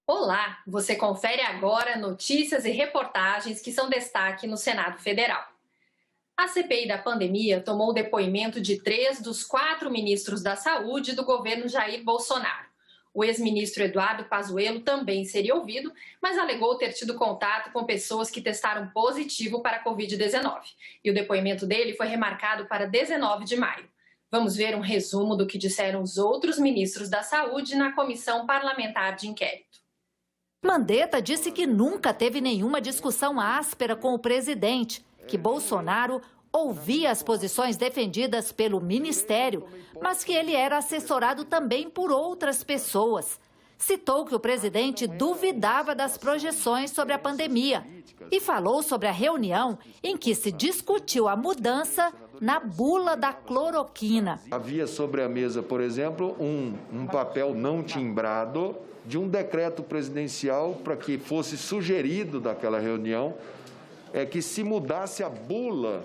Olá, você confere agora notícias e reportagens que são destaque no Senado Federal. A CPI da pandemia tomou o depoimento de 3 dos 4 ministros da Saúde do governo Jair Bolsonaro. O ex-ministro Eduardo Pazuello também seria ouvido, mas alegou ter tido contato com pessoas que testaram positivo para a Covid-19. E o depoimento dele foi remarcado para 19 de maio. Vamos ver um resumo do que disseram os outros ministros da Saúde na Comissão Parlamentar de Inquérito. Mandetta disse que nunca teve nenhuma discussão áspera com o presidente, que Bolsonaro ouvia as posições defendidas pelo ministério, mas que ele era assessorado também por outras pessoas. Citou que o presidente duvidava das projeções sobre a pandemia e falou sobre a reunião em que se discutiu a mudança na bula da cloroquina. Havia sobre a mesa, por exemplo, um papel não timbrado de um decreto presidencial para que fosse sugerido daquela reunião que se mudasse a bula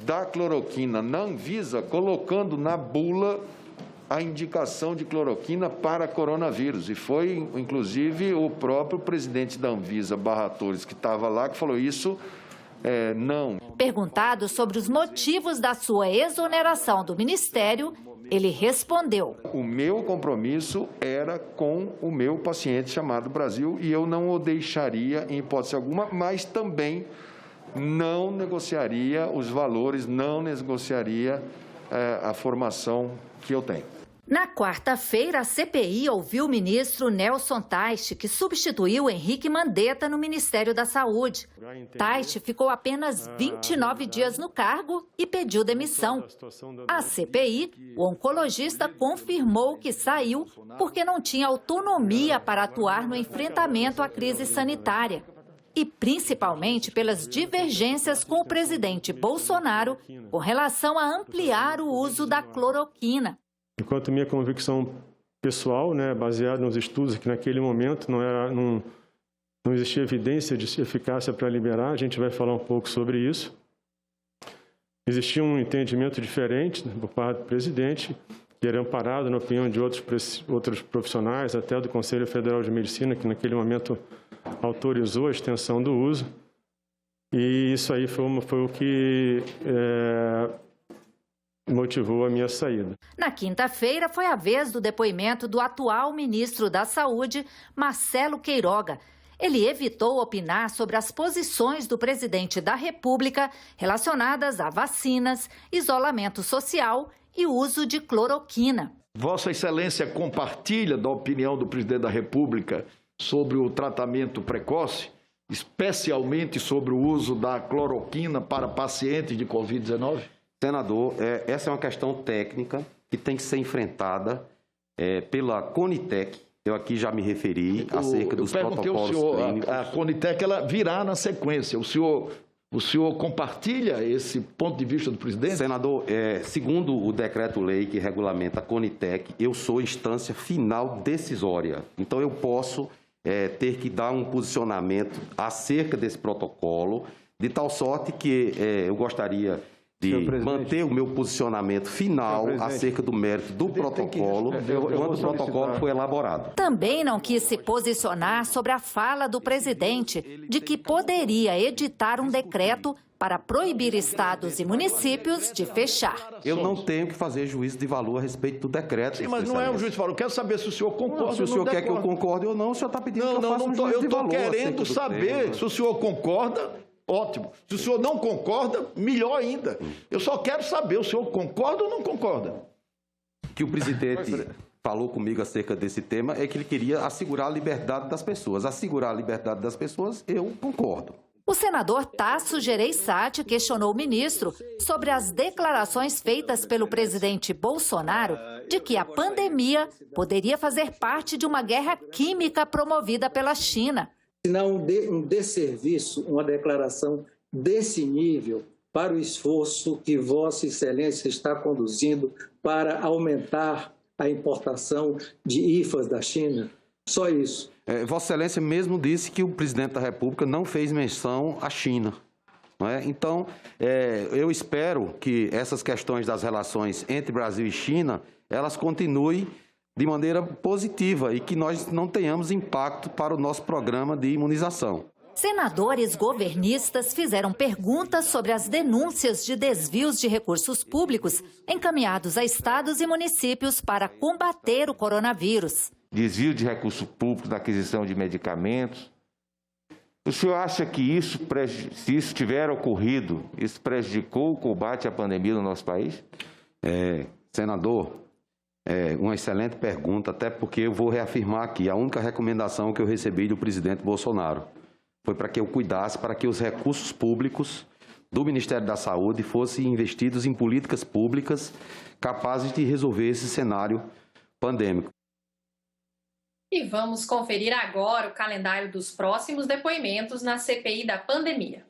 da cloroquina na Anvisa, colocando na bula a indicação de cloroquina para coronavírus. E foi, inclusive, o próprio presidente da Anvisa, Barra Torres, que estava lá, que falou isso, não. Perguntado sobre os motivos da sua exoneração do ministério, ele respondeu: o meu compromisso era com o meu paciente chamado Brasil e eu não o deixaria em hipótese alguma, mas também não negociaria os valores, não negociaria a formação que eu tenho. Na quarta-feira, a CPI ouviu o ministro Nelson Teich, que substituiu Henrique Mandetta no Ministério da Saúde. Teich ficou apenas 29 dias no cargo e pediu demissão. A CPI, o oncologista confirmou que saiu porque não tinha autonomia para atuar no enfrentamento à crise sanitária. E principalmente pelas divergências com o presidente Bolsonaro com relação a ampliar o uso da cloroquina. Enquanto minha convicção pessoal, baseada nos estudos que naquele momento não existia evidência de eficácia para liberar, a gente vai falar um pouco sobre isso. Existia um entendimento diferente por parte do presidente, que era amparado na opinião de outros profissionais, até do Conselho Federal de Medicina, que naquele momento autorizou a extensão do uso. E isso aí foi o que motivou a minha saída. Na quinta-feira foi a vez do depoimento do atual ministro da Saúde, Marcelo Queiroga. Ele evitou opinar sobre as posições do presidente da República relacionadas a vacinas, isolamento social e uso de cloroquina. Vossa Excelência compartilha da opinião do presidente da República sobre o tratamento precoce, especialmente sobre o uso da cloroquina para pacientes de Covid-19? Senador, essa é uma questão técnica que tem que ser enfrentada pela Conitec. Eu aqui já me referi acerca dos protocolos clínicos. A Conitec ela virá na sequência. O senhor compartilha esse ponto de vista do presidente? Senador, segundo o decreto-lei que regulamenta a Conitec, eu sou instância final decisória. Então, eu posso ter que dar um posicionamento acerca desse protocolo, de tal sorte que eu gostaria de manter o meu posicionamento final acerca do mérito do protocolo, quando o protocolo foi elaborado. Também não quis se posicionar sobre a fala do presidente de que poderia editar um decreto para proibir estados e municípios de fechar. Eu não tenho que fazer juízo de valor a respeito do decreto. Sim, mas não é um juízo de valor. Eu quero saber se o senhor concorda. Se o senhor quer que eu concorde ou não, o senhor está pedindo que eu faça um juízo de valor. Eu estou querendo saber se o senhor concorda. Ótimo. Se o senhor não concorda, melhor ainda. Eu só quero saber, o senhor concorda ou não concorda? Que o presidente falou comigo acerca desse tema é que ele queria assegurar a liberdade das pessoas. Assegurar a liberdade das pessoas, eu concordo. O senador Tasso Gereissati questionou o ministro sobre as declarações feitas pelo presidente Bolsonaro de que a pandemia poderia fazer parte de uma guerra química promovida pela China. Se não um desserviço, uma declaração desse nível para o esforço que Vossa Excelência está conduzindo para aumentar a importação de IFAs da China? Só isso. Vossa Excelência mesmo disse que o presidente da República não fez menção à China. Não é? Então, eu espero que essas questões das relações entre Brasil e China, elas continuem de maneira positiva e que nós não tenhamos impacto para o nosso programa de imunização. Senadores governistas fizeram perguntas sobre as denúncias de desvios de recursos públicos encaminhados a estados e municípios para combater o coronavírus. Desvio de recursos públicos na aquisição de medicamentos. O senhor acha que isso, se isso tiver ocorrido, isso prejudicou o combate à pandemia no nosso país? Senador, uma excelente pergunta, até porque eu vou reafirmar aqui, a única recomendação que eu recebi do presidente Bolsonaro foi para que eu cuidasse para que os recursos públicos do Ministério da Saúde fossem investidos em políticas públicas capazes de resolver esse cenário pandêmico. E vamos conferir agora o calendário dos próximos depoimentos na CPI da pandemia.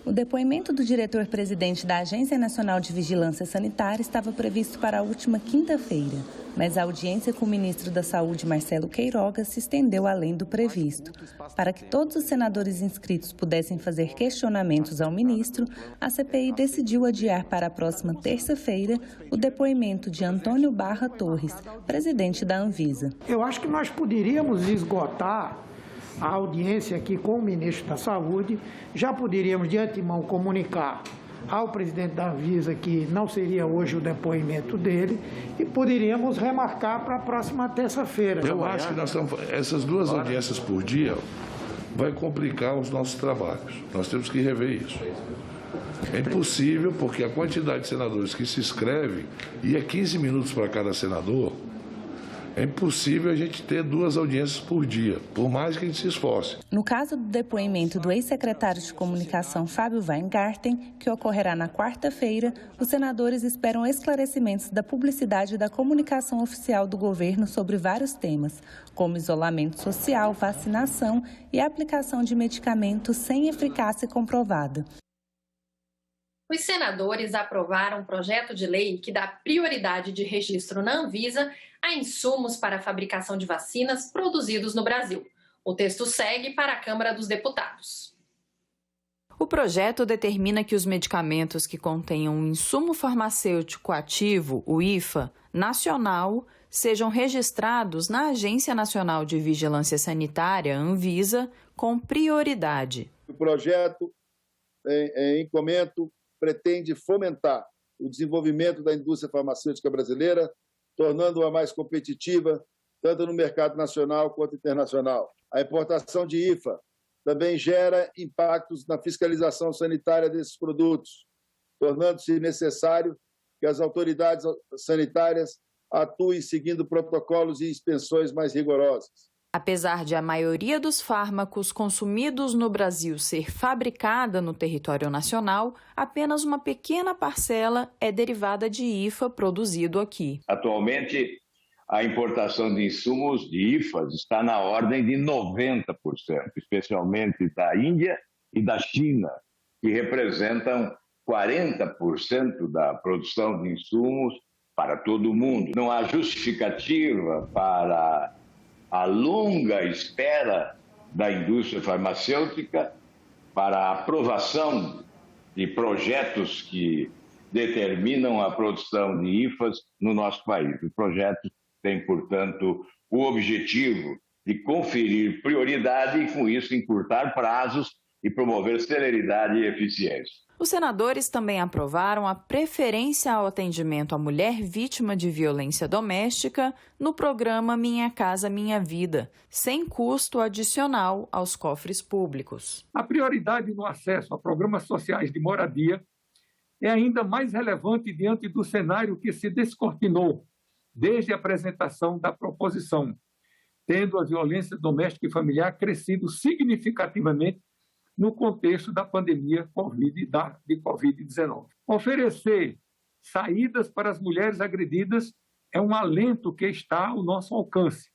O depoimento do diretor-presidente da Agência Nacional de Vigilância Sanitária estava previsto para a última quinta-feira, mas a audiência com o ministro da Saúde, Marcelo Queiroga, se estendeu além do previsto. Para que todos os senadores inscritos pudessem fazer questionamentos ao ministro, a CPI decidiu adiar para a próxima terça-feira o depoimento de Antônio Barra Torres, presidente da Anvisa. Eu acho que nós poderíamos esgotar a audiência aqui com o ministro da Saúde, já poderíamos de antemão comunicar ao presidente da Anvisa que não seria hoje o depoimento dele e poderíamos remarcar para a próxima terça-feira. Eu acho que essas duas audiências por dia vai complicar os nossos trabalhos. Nós temos que rever isso. É impossível, porque a quantidade de senadores que se inscreve, e é 15 minutos para cada senador, é impossível a gente ter duas audiências por dia, por mais que a gente se esforce. No caso do depoimento do ex-secretário de Comunicação, Fábio Weingarten, que ocorrerá na quarta-feira, os senadores esperam esclarecimentos da publicidade da comunicação oficial do governo sobre vários temas, como isolamento social, vacinação e aplicação de medicamentos sem eficácia comprovada. Os senadores aprovaram um projeto de lei que dá prioridade de registro na Anvisa a insumos para a fabricação de vacinas produzidos no Brasil. O texto segue para a Câmara dos Deputados. O projeto determina que os medicamentos que contenham um insumo farmacêutico ativo, o IFA, nacional, sejam registrados na Agência Nacional de Vigilância Sanitária, Anvisa, com prioridade. O projeto em comento pretende fomentar o desenvolvimento da indústria farmacêutica brasileira, tornando-a mais competitiva, tanto no mercado nacional quanto internacional. A importação de IFA também gera impactos na fiscalização sanitária desses produtos, tornando-se necessário que as autoridades sanitárias atuem seguindo protocolos e inspeções mais rigorosas. Apesar de a maioria dos fármacos consumidos no Brasil ser fabricada no território nacional, apenas uma pequena parcela é derivada de IFA produzido aqui. Atualmente, a importação de insumos de IFAs está na ordem de 90%, especialmente da Índia e da China, que representam 40% da produção de insumos para todo o mundo. Não há justificativa para a longa espera da indústria farmacêutica para a aprovação de projetos que determinam a produção de IFAs no nosso país. O projeto tem, portanto, o objetivo de conferir prioridade e, com isso, encurtar prazos e promover celeridade e eficiência. Os senadores também aprovaram a preferência ao atendimento à mulher vítima de violência doméstica no programa Minha Casa Minha Vida, sem custo adicional aos cofres públicos. A prioridade no acesso a programas sociais de moradia é ainda mais relevante diante do cenário que se descortinou desde a apresentação da proposição, tendo a violência doméstica e familiar crescido significativamente no contexto da pandemia de Covid-19. Oferecer saídas para as mulheres agredidas é um alento que está ao nosso alcance.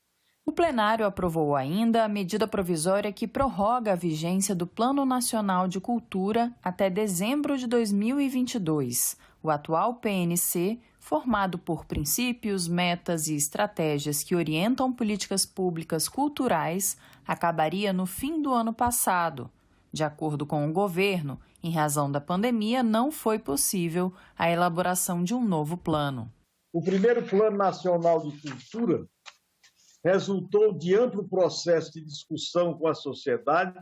O plenário aprovou ainda a medida provisória que prorroga a vigência do Plano Nacional de Cultura até dezembro de 2022. O atual PNC, formado por princípios, metas e estratégias que orientam políticas públicas culturais, acabaria no fim do ano passado. De acordo com o governo, em razão da pandemia, não foi possível a elaboração de um novo plano. O primeiro Plano Nacional de Cultura resultou de amplo processo de discussão com a sociedade,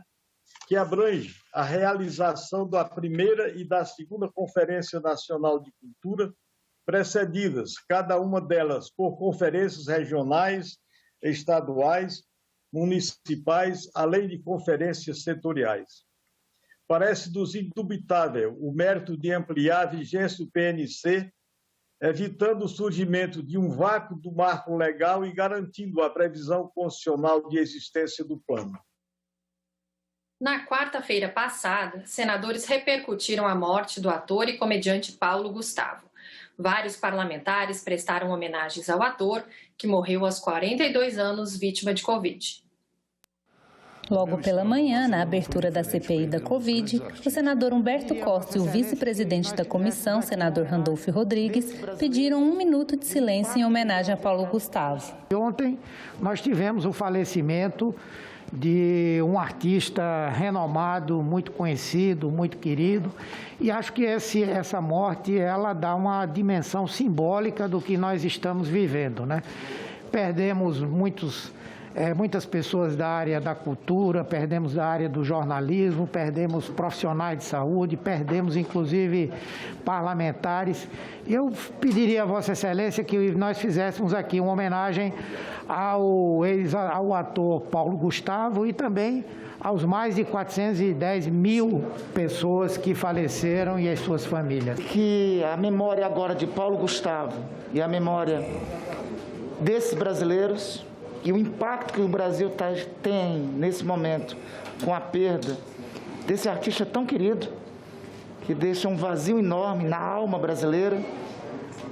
que abrange a realização da primeira e da segunda Conferência Nacional de Cultura, precedidas, cada uma delas, por conferências regionais, estaduais, municipais, além de conferências setoriais. Parece-nos indubitável o mérito de ampliar a vigência do PNC, evitando o surgimento de um vácuo do marco legal e garantindo a previsão constitucional de existência do plano. Na quarta-feira passada, senadores repercutiram a morte do ator e comediante Paulo Gustavo. Vários parlamentares prestaram homenagens ao ator, que morreu aos 42 anos, vítima de Covid. Logo pela manhã, na abertura da CPI da Covid, o senador Humberto Costa e o vice-presidente da comissão, senador Randolfo Rodrigues, pediram 1 minuto de silêncio em homenagem a Paulo Gustavo. Ontem nós tivemos o falecimento de um artista renomado, muito conhecido, muito querido, e acho que essa morte ela dá uma dimensão simbólica do que nós estamos vivendo, né? Perdemos muitas pessoas da área da cultura, perdemos da área do jornalismo, perdemos profissionais de saúde, perdemos inclusive parlamentares. Eu pediria a Vossa Excelência que nós fizéssemos aqui uma homenagem ao ator Paulo Gustavo e também aos mais de 410 mil pessoas que faleceram e as suas famílias. Que a memória agora de Paulo Gustavo e a memória desses brasileiros e o impacto que o Brasil tem nesse momento com a perda desse artista tão querido, que deixa um vazio enorme na alma brasileira,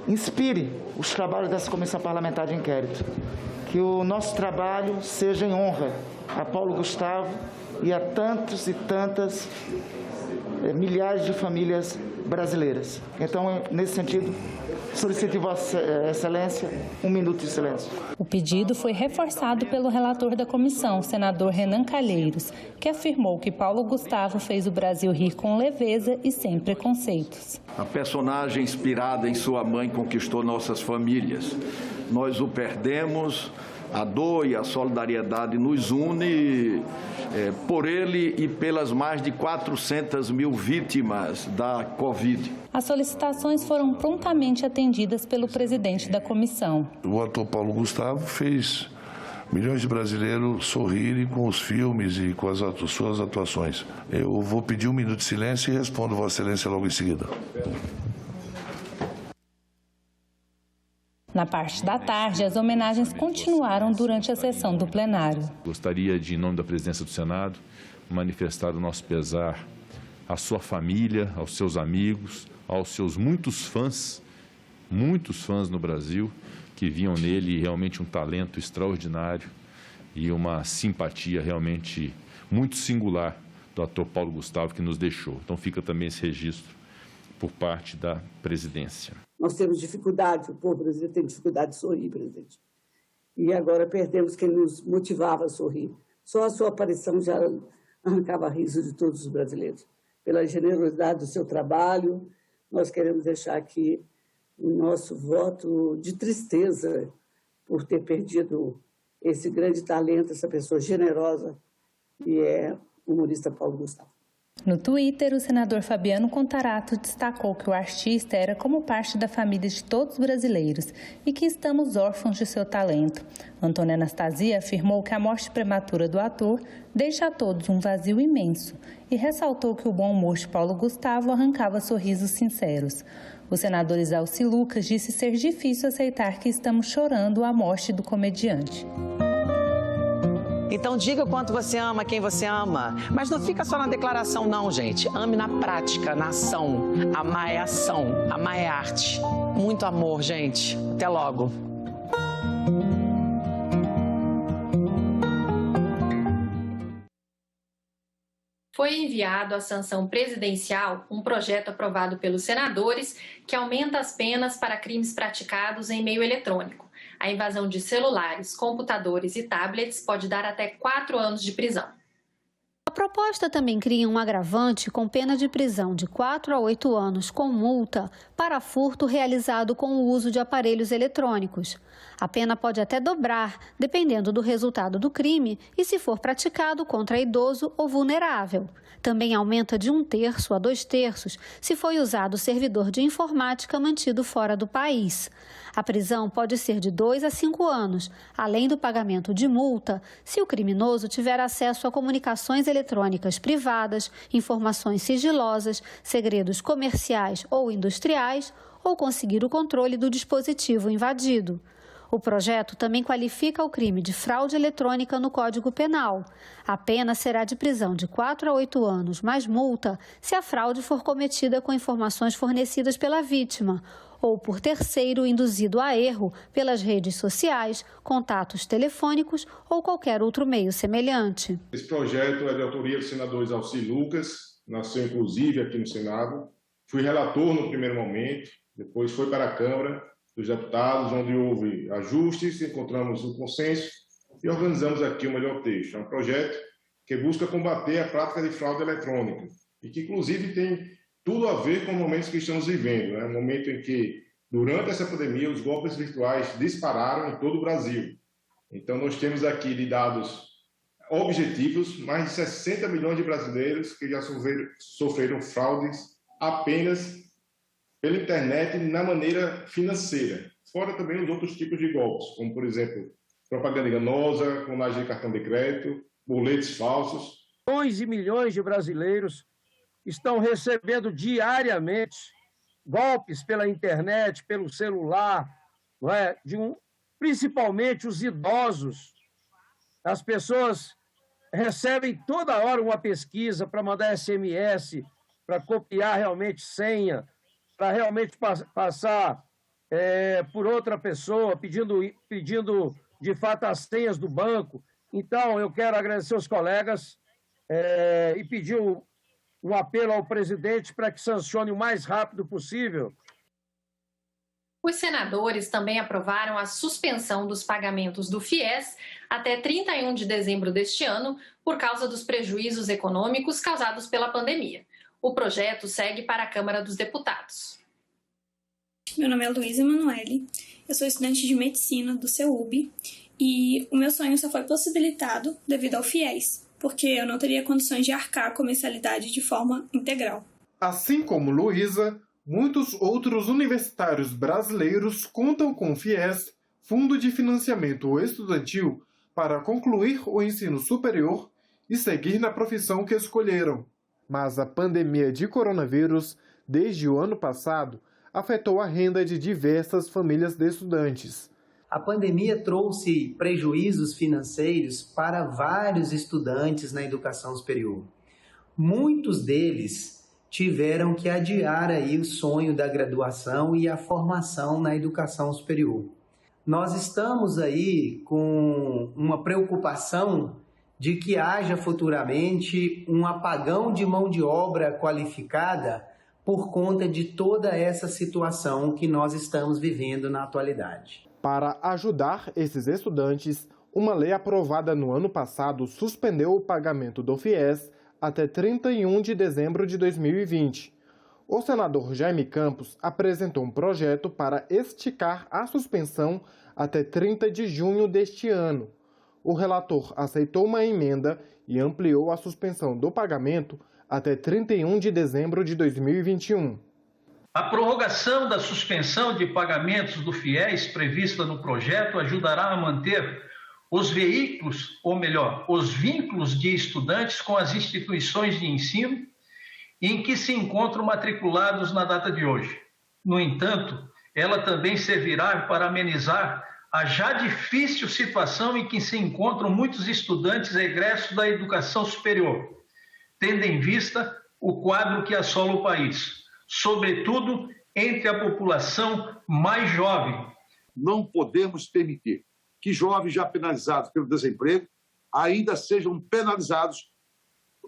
inspire os trabalhos dessa Comissão Parlamentar de Inquérito. Que o nosso trabalho seja em honra a Paulo Gustavo e a tantos e tantas milhares de famílias brasileiras. Então, nesse sentido, solicito Vossa Excelência 1 minuto de silêncio. O pedido foi reforçado pelo relator da comissão, senador Renan Calheiros, que afirmou que Paulo Gustavo fez o Brasil rir com leveza e sem preconceitos. A personagem inspirada em sua mãe conquistou nossas famílias. Nós o perdemos, a dor e a solidariedade nos une por ele e pelas mais de 400 mil vítimas da Covid. As solicitações foram prontamente atendidas pelo presidente da comissão. O ator Paulo Gustavo fez milhões de brasileiros sorrirem com os filmes e com as suas atuações. Eu vou pedir 1 minuto de silêncio e respondo Vossa Excelência logo em seguida. Na parte da tarde, as homenagens continuaram durante a sessão do plenário. Gostaria de, em nome da presidência do Senado, manifestar o nosso pesar à sua família, aos seus amigos, aos seus muitos fãs no Brasil, que viam nele realmente um talento extraordinário e uma simpatia realmente muito singular do ator Paulo Gustavo, que nos deixou. Então fica também esse registro por parte da presidência. Nós temos dificuldade, o povo brasileiro tem dificuldade de sorrir, presidente. E agora perdemos quem nos motivava a sorrir. Só a sua aparição já arrancava riso de todos os brasileiros. Pela generosidade do seu trabalho, nós queremos deixar aqui o nosso voto de tristeza por ter perdido esse grande talento, essa pessoa generosa, que é o humorista Paulo Gustavo. No Twitter, o senador Fabiano Contarato destacou que o artista era como parte da família de todos os brasileiros e que estamos órfãos de seu talento. Antônia Anastasia afirmou que a morte prematura do ator deixa a todos um vazio imenso e ressaltou que o bom humor de Paulo Gustavo arrancava sorrisos sinceros. O senador Isalci Lucas disse ser difícil aceitar que estamos chorando a morte do comediante. Então diga o quanto você ama quem você ama. Mas não fica só na declaração não, gente. Ame na prática, na ação. Amar é ação, amar é arte. Muito amor, gente. Até logo. Foi enviado à sanção presidencial um projeto aprovado pelos senadores que aumenta as penas para crimes praticados em meio eletrônico. A invasão de celulares, computadores e tablets pode dar até 4 anos de prisão. A proposta também cria um agravante com pena de prisão de 4 a 8 anos com multa para furto realizado com o uso de aparelhos eletrônicos. A pena pode até dobrar, dependendo do resultado do crime e se for praticado contra idoso ou vulnerável. Também aumenta de 1/3 a 2/3 se foi usado servidor de informática mantido fora do país. A prisão pode ser de 2 a 5 anos, além do pagamento de multa, se o criminoso tiver acesso a comunicações eletrônicas privadas, informações sigilosas, segredos comerciais ou industriais, ou conseguir o controle do dispositivo invadido. O projeto também qualifica o crime de fraude eletrônica no Código Penal. A pena será de prisão de 4 a 8 anos, mais multa, se a fraude for cometida com informações fornecidas pela vítima ou por terceiro induzido a erro pelas redes sociais, contatos telefônicos ou qualquer outro meio semelhante. Esse projeto é de autoria dos senadores Alci Lucas, nasceu inclusive aqui no Senado. Fui relator no primeiro momento, depois foi para a Câmara dos Deputados, onde houve ajustes, encontramos um consenso e organizamos aqui o melhor texto. É um projeto que busca combater a prática de fraude eletrônica e que, inclusive, tem tudo a ver com os momentos que estamos vivendo, né? Um momento em que, durante essa pandemia, os golpes virtuais dispararam em todo o Brasil. Então, nós temos aqui de dados objetivos mais de 60 milhões de brasileiros que já sofreram fraudes apenas pela internet na maneira financeira, fora também os outros tipos de golpes, como, por exemplo, propaganda enganosa, clonagem de cartão de crédito, boletos falsos. Milhões e milhões de brasileiros estão recebendo diariamente golpes pela internet, pelo celular, não é? Principalmente os idosos. As pessoas recebem toda hora uma pesquisa para mandar SMS, para copiar realmente senha, para realmente passar por outra pessoa, pedindo de fato as senhas do banco. Então, eu quero agradecer aos colegas e pedir um apelo ao presidente para que sancione o mais rápido possível. Os senadores também aprovaram a suspensão dos pagamentos do FIES até 31 de dezembro deste ano, por causa dos prejuízos econômicos causados pela pandemia. O projeto segue para a Câmara dos Deputados. Meu nome é Luísa Emanuele, eu sou estudante de medicina do CEUB e o meu sonho só foi possibilitado devido ao FIES, porque eu não teria condições de arcar com a mensalidade de forma integral. Assim como Luísa, muitos outros universitários brasileiros contam com o FIES, Fundo de Financiamento Estudantil, para concluir o ensino superior e seguir na profissão que escolheram. Mas a pandemia de coronavírus, desde o ano passado, afetou a renda de diversas famílias de estudantes. A pandemia trouxe prejuízos financeiros para vários estudantes na educação superior. Muitos deles tiveram que adiar aí o sonho da graduação e a formação na educação superior. Nós estamos aí com uma preocupação de que haja futuramente um apagão de mão de obra qualificada por conta de toda essa situação que nós estamos vivendo na atualidade. Para ajudar esses estudantes, uma lei aprovada no ano passado suspendeu o pagamento do FIES até 31 de dezembro de 2020. O senador Jaime Campos apresentou um projeto para esticar a suspensão até 30 de junho deste ano. O relator aceitou uma emenda e ampliou a suspensão do pagamento até 31 de dezembro de 2021. A prorrogação da suspensão de pagamentos do FIES prevista no projeto ajudará a manter os veículos, ou melhor, os vínculos de estudantes com as instituições de ensino em que se encontram matriculados na data de hoje. No entanto, ela também servirá para amenizar a já difícil situação em que se encontram muitos estudantes egressos da educação superior, tendo em vista o quadro que assola o país, sobretudo entre a população mais jovem. Não podemos permitir que jovens já penalizados pelo desemprego ainda sejam penalizados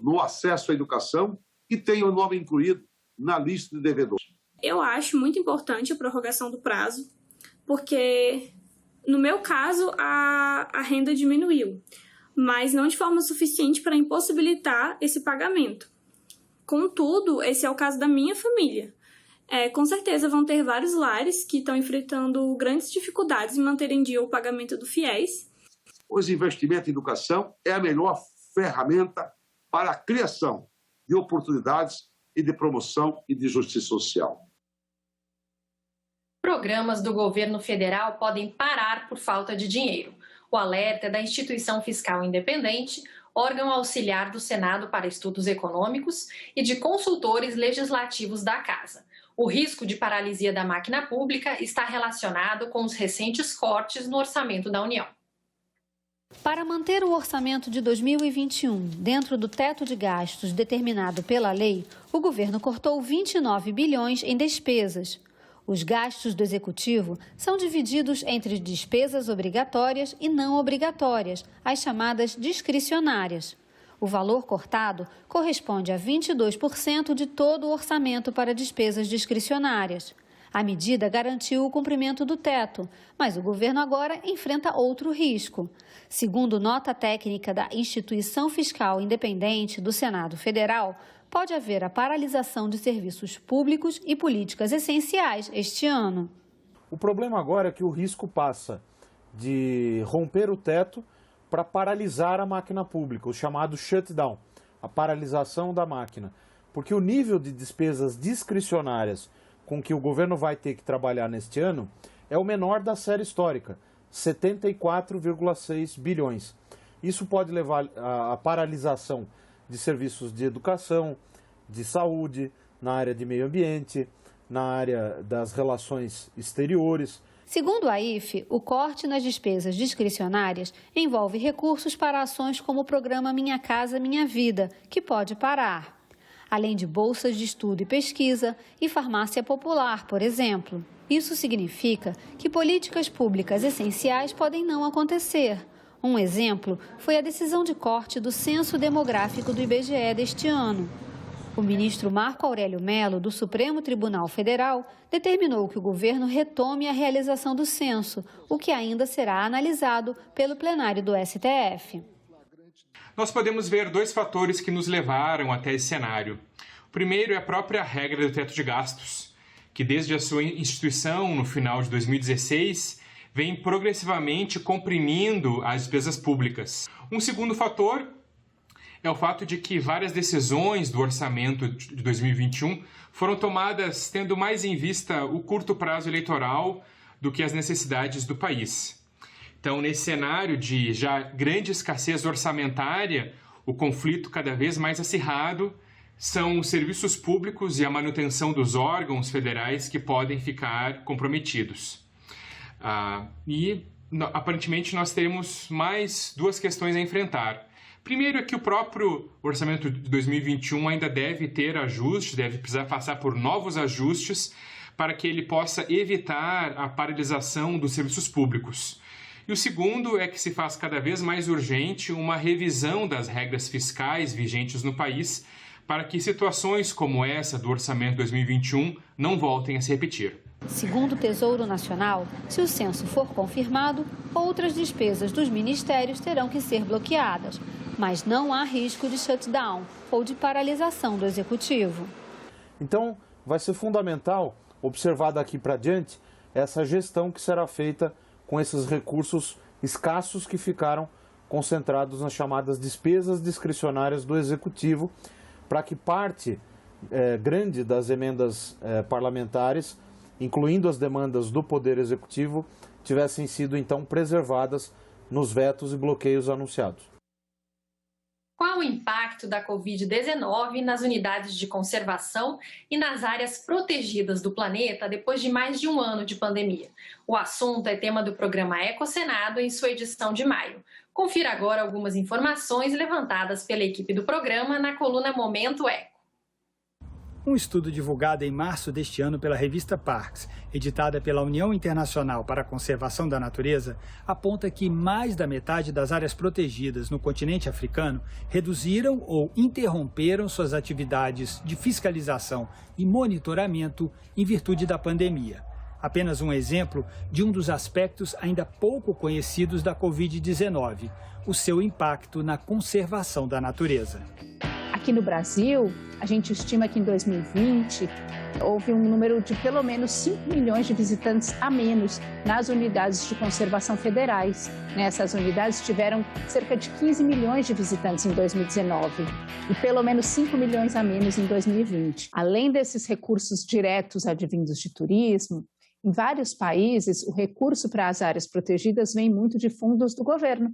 no acesso à educação e tenham o nome incluído na lista de devedores. Eu acho muito importante a prorrogação do prazo, porque, no meu caso, a renda diminuiu. mas não de forma suficiente para impossibilitar esse pagamento. Contudo, esse é o caso da minha família. Com certeza vão ter vários lares que estão enfrentando grandes dificuldades em manter em dia o pagamento do FIES. Os investimentos em educação é a melhor ferramenta para a criação de oportunidades e de promoção e de justiça social. Programas do governo federal podem parar por falta de dinheiro. O alerta é da Instituição Fiscal Independente, órgão auxiliar do Senado para Estudos Econômicos e de consultores legislativos da Casa. O risco de paralisia da máquina pública está relacionado com os recentes cortes no orçamento da União. Para manter o orçamento de 2021 dentro do teto de gastos determinado pela lei, o governo cortou 29 bilhões em despesas. Os gastos do Executivo são divididos entre despesas obrigatórias e não obrigatórias, as chamadas discricionárias. O valor cortado corresponde a 22% de todo o orçamento para despesas discricionárias. A medida garantiu o cumprimento do teto, mas o governo agora enfrenta outro risco. Segundo nota técnica da Instituição Fiscal Independente do Senado Federal, pode haver a paralisação de serviços públicos e políticas essenciais este ano. O problema agora é que o risco passa de romper o teto para paralisar a máquina pública, o chamado shutdown, a paralisação da máquina. Porque o nível de despesas discricionárias com que o governo vai ter que trabalhar neste ano é o menor da série histórica, 74,6 bilhões. Isso pode levar à paralisação de serviços de educação, de saúde, na área de meio ambiente, na área das relações exteriores. Segundo a IFE, o corte nas despesas discricionárias envolve recursos para ações como o programa Minha Casa Minha Vida, que pode parar. Além de bolsas de estudo e pesquisa e farmácia popular, por exemplo. Isso significa que políticas públicas essenciais podem não acontecer. Um exemplo foi a decisão de corte do censo demográfico do IBGE deste ano. O ministro Marco Aurélio Mello, do Supremo Tribunal Federal, determinou que o governo retome a realização do censo, o que ainda será analisado pelo plenário do STF. Nós podemos ver dois fatores que nos levaram até esse cenário. O primeiro é a própria regra do teto de gastos, que desde a sua instituição no final de 2016 vem progressivamente comprimindo as despesas públicas. Um segundo fator é o fato de que várias decisões do orçamento de 2021 foram tomadas tendo mais em vista o curto prazo eleitoral do que as necessidades do país. Então, nesse cenário de já grande escassez orçamentária, o conflito cada vez mais acirrado são os serviços públicos e a manutenção dos órgãos federais que podem ficar comprometidos. Aparentemente, nós temos mais duas questões a enfrentar. Primeiro é que o próprio orçamento de 2021 ainda deve ter ajustes, deve precisar passar por novos ajustes para que ele possa evitar a paralisação dos serviços públicos. E o segundo é que se faz cada vez mais urgente uma revisão das regras fiscais vigentes no país para que situações como essa do orçamento 2021 não voltem a se repetir. Segundo o Tesouro Nacional, se o censo for confirmado, outras despesas dos ministérios terão que ser bloqueadas, mas não há risco de shutdown ou de paralisação do Executivo. Então, vai ser fundamental observar daqui para diante essa gestão que será feita com esses recursos escassos que ficaram concentrados nas chamadas despesas discricionárias do Executivo, para que parte grande das emendas parlamentares, incluindo as demandas do Poder Executivo, tivessem sido então preservadas nos vetos e bloqueios anunciados. Qual o impacto da Covid-19 nas unidades de conservação e nas áreas protegidas do planeta depois de mais de um ano de pandemia? O assunto é tema do programa EcoSenado em sua edição de maio. Confira agora algumas informações levantadas pela equipe do programa na coluna Momento Eco. Um estudo divulgado em março deste ano pela revista Parks, editada pela União Internacional para a Conservação da Natureza, aponta que mais da metade das áreas protegidas no continente africano reduziram ou interromperam suas atividades de fiscalização e monitoramento em virtude da pandemia. Apenas um exemplo de um dos aspectos ainda pouco conhecidos da Covid-19, o seu impacto na conservação da natureza. Aqui no Brasil, a gente estima que em 2020 houve um número de pelo menos 5 milhões de visitantes a menos nas unidades de conservação federais. Essas unidades tiveram cerca de 15 milhões de visitantes em 2019 e pelo menos 5 milhões a menos em 2020. Além desses recursos diretos advindos de turismo, em vários países o recurso para as áreas protegidas vem muito de fundos do governo.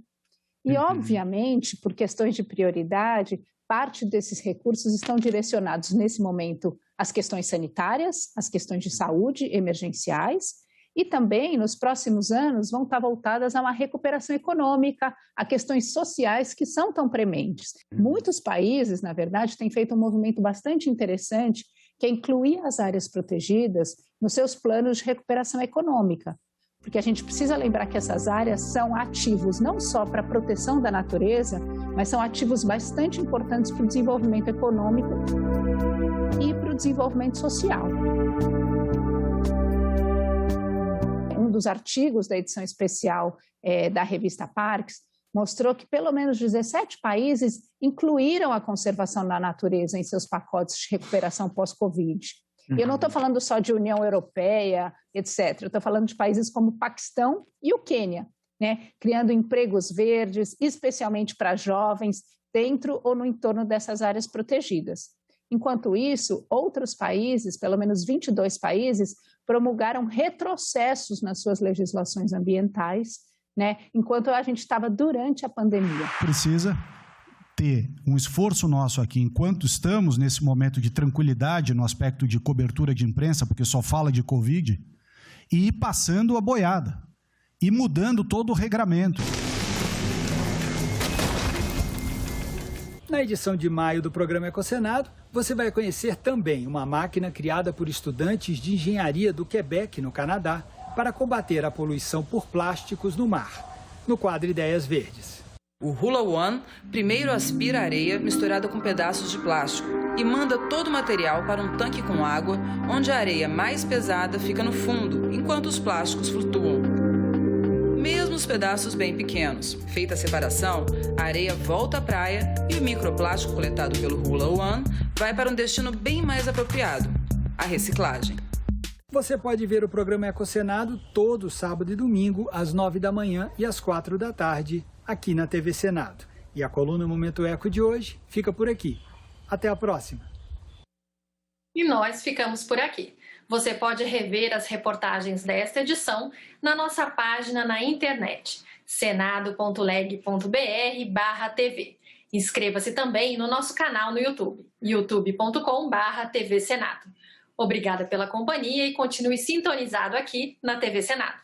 E, obviamente, por questões de prioridade, parte desses recursos estão direcionados, nesse momento, às questões sanitárias, às questões de saúde emergenciais, e também, nos próximos anos, vão estar voltadas a uma recuperação econômica, a questões sociais que são tão prementes. Muitos países, na verdade, têm feito um movimento bastante interessante, que é incluir as áreas protegidas nos seus planos de recuperação econômica. Porque a gente precisa lembrar que essas áreas são ativos não só para a proteção da natureza, mas são ativos bastante importantes para o desenvolvimento econômico e para o desenvolvimento social. Um dos artigos da edição especial da revista Parks mostrou que pelo menos 17 países incluíram a conservação da natureza em seus pacotes de recuperação pós-Covid. E eu não estou falando só de União Europeia, etc. Eu estou falando de países como o Paquistão e o Quênia, criando empregos verdes, especialmente para jovens, dentro ou no entorno dessas áreas protegidas. Enquanto isso, outros países, pelo menos 22 países, promulgaram retrocessos nas suas legislações ambientais, enquanto a gente estava durante a pandemia. Precisa ter um esforço nosso aqui, enquanto estamos nesse momento de tranquilidade no aspecto de cobertura de imprensa, porque só fala de Covid, e ir passando a boiada, e mudando todo o regramento. Na edição de maio do programa Ecosenado, você vai conhecer também uma máquina criada por estudantes de engenharia do Quebec, no Canadá, para combater a poluição por plásticos no mar. No quadro Ideias Verdes. O Hula One primeiro aspira a areia misturada com pedaços de plástico e manda todo o material para um tanque com água, onde a areia mais pesada fica no fundo, enquanto os plásticos flutuam. Mesmo os pedaços bem pequenos. Feita a separação, a areia volta à praia e o microplástico coletado pelo Hula One vai para um destino bem mais apropriado, a reciclagem. Você pode ver o programa Ecosenado todo sábado e domingo, às 9 da manhã e às 4 da tarde, aqui na TV Senado. E a coluna Momento Eco de hoje fica por aqui. Até a próxima. E nós ficamos por aqui. Você pode rever as reportagens desta edição na nossa página na internet, senado.leg.br/TV. Inscreva-se também no nosso canal no YouTube, youtube.com/TV Senado. Obrigada pela companhia e continue sintonizado aqui na TV Senado.